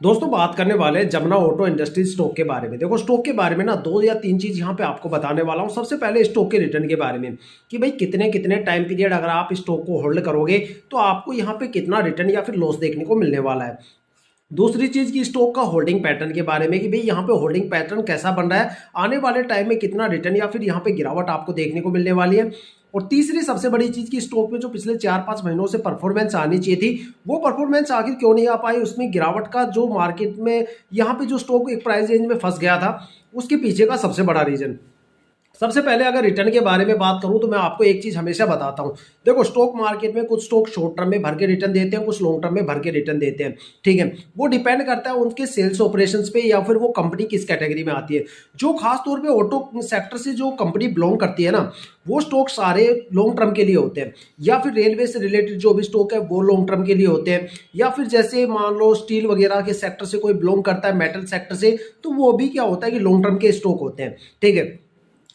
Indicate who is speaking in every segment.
Speaker 1: दोस्तों बात करने वाले हैं जमुना ऑटो इंडस्ट्रीज स्टॉक के बारे में। देखो स्टॉक के बारे में ना दो या तीन चीज यहाँ पे आपको बताने वाला हूँ। सबसे पहले स्टॉक के रिटर्न के बारे में कि भाई कितने कितने टाइम पीरियड अगर आप स्टॉक को होल्ड करोगे तो आपको यहाँ पे कितना रिटर्न या फिर लॉस देखने को मिलने वाला है। दूसरी चीज की स्टॉक का होल्डिंग पैटर्न के बारे में कि भाई यहाँ पे होल्डिंग पैटर्न कैसा बन रहा है, आने वाले टाइम में कितना रिटर्न या फिर यहाँ पे गिरावट आपको देखने को मिलने वाली है। और तीसरी सबसे बड़ी चीज की स्टॉक में जो पिछले 4-5 महीनों से परफॉर्मेंस आनी चाहिए थी वो परफॉर्मेंस आखिर क्यों नहीं आ पाई, उसमें गिरावट का जो मार्केट में यहाँ पे जो स्टॉक एक प्राइस रेंज में फंस गया था उसके पीछे का सबसे बड़ा रीजन। सबसे पहले अगर रिटर्न के बारे में बात करूं तो मैं आपको एक चीज हमेशा बताता हूं। देखो स्टॉक मार्केट में कुछ स्टॉक शॉर्ट टर्म में भर के रिटर्न देते हैं, कुछ लॉन्ग टर्म में भर के रिटर्न देते हैं। ठीक है, वो डिपेंड करता है उनके सेल्स ऑपरेशंस पे या फिर वो कंपनी किस कैटेगरी में आती है। जो खास तौर पे ऑटो सेक्टर से जो कंपनी बिलोंग करती है ना वो स्टॉक सारे लॉन्ग टर्म के लिए होते हैं, या फिर रेलवे से रिलेटेड जो भी स्टॉक है वो लॉन्ग टर्म के लिए होते हैं, या फिर जैसे मान लो स्टील वगैरह के सेक्टर से कोई बिलोंग करता है, मेटल सेक्टर से, तो वो भी क्या होता है कि लॉन्ग टर्म के स्टॉक होते हैं। ठीक है,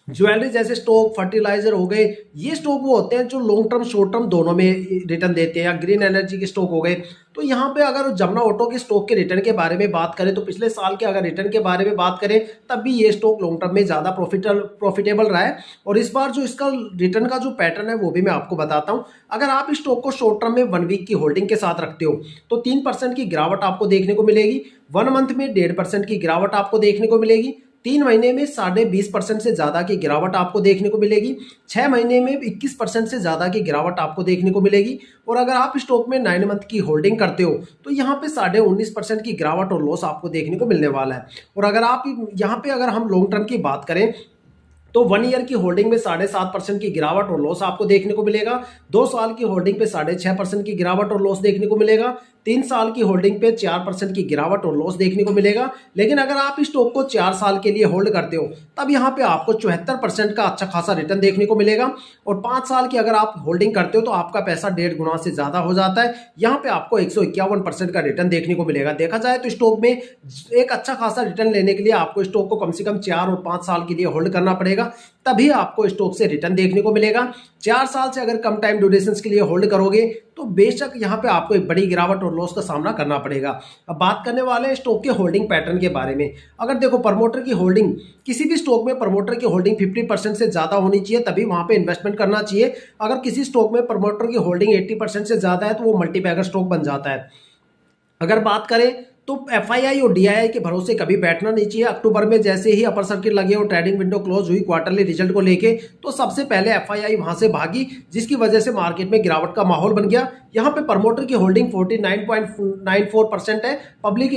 Speaker 1: ज्वेलरी जैसे स्टॉक, फर्टिलाइजर हो गए, ये स्टॉक वो होते हैं जो लॉन्ग टर्म शॉर्ट टर्म दोनों में रिटर्न देते हैं। या ग्रीन एनर्जी के स्टॉक हो गए। तो यहाँ पे अगर जमुना ऑटो के स्टॉक के रिटर्न के बारे में बात करें तो पिछले साल के अगर रिटर्न के बारे में बात करें तब भी ये स्टॉक लॉन्ग टर्म में ज्यादा प्रॉफिटेबल रहा है। और इस बार जो इसका रिटर्न का जो पैटर्न है वो भी मैं आपको बताता हूँ। अगर आप इस स्टॉक को शॉर्ट टर्म में 1 वीक की होल्डिंग के साथ रखते हो तो 3% की गिरावट आपको देखने को मिलेगी। 1 मंथ में 1.5% की गिरावट आपको देखने को मिलेगी। 3 महीने में 20.5% से ज्यादा की गिरावट आपको देखने को मिलेगी। 6 महीने में 21% से ज्यादा की गिरावट आपको देखने को मिलेगी। और अगर आप स्टॉक में 9 मंथ की होल्डिंग करते हो तो यहाँ पे 19.5% की गिरावट और लॉस आपको देखने को मिलने वाला है। और अगर आप यहाँ पे अगर हम लॉन्ग टर्म की बात करें तो 1 ईयर की होल्डिंग में 7.5% की गिरावट और लॉस आपको देखने को मिलेगा। 2 साल की होल्डिंग पे 6.5% की गिरावट और लॉस देखने को मिलेगा। 3 साल की होल्डिंग पे 4% की गिरावट और लॉस देखने को मिलेगा। लेकिन अगर आप इस स्टॉक को 4 साल के लिए होल्ड करते हो तब यहाँ पे आपको 74% का अच्छा खासा रिटर्न देखने को मिलेगा। और 5 साल की अगर आप होल्डिंग करते हो तो आपका पैसा 1.5 गुना से ज्यादा हो जाता है। यहाँ पे आपको 151% का रिटर्न देखने को मिलेगा। देखा जाए तो स्टॉक में एक अच्छा खासा रिटर्न लेने के लिए आपको स्टॉक को कम से कम 4 और 5 साल के लिए होल्ड करना पड़ेगा, तभी आपको स्टॉक से रिटर्न देखने को मिलेगा। 4 साल से अगर कम टाइम ड्यूरेशन के लिए होल्ड करोगे तो बेशक यहाँ पे आपको एक बड़ी गिरावट और लॉस का सामना करना पड़ेगा। अब बात करने वाले हैं स्टॉक के होल्डिंग पैटर्न के बारे में। अगर देखो प्रमोटर की होल्डिंग, किसी भी स्टॉक में प्रमोटर की होल्डिंग 50% से ज्यादा होनी चाहिए तभी वहां पे इन्वेस्टमेंट करना चाहिए। अगर किसी स्टॉक में प्रमोटर की होल्डिंग 80% से ज्यादा है तो वो मल्टीबैगर स्टॉक बन जाता है। अगर बात करें तो एफआईआई और डीआईआई के भरोसे कभी बैठना नहीं चाहिए। अक्टूबर में जैसे ही अपर सर्किट लगे और ट्रेडिंग विंडो क्लोज हुई क्वार्टरली रिजल्ट को लेके तो सबसे पहले एफआईआई वहां से भागी, जिसकी वजह से मार्केट में गिरावट का माहौल बन गया। यहाँ पे प्रमोटर की होल्डिंग 49.94% है। पब्लिक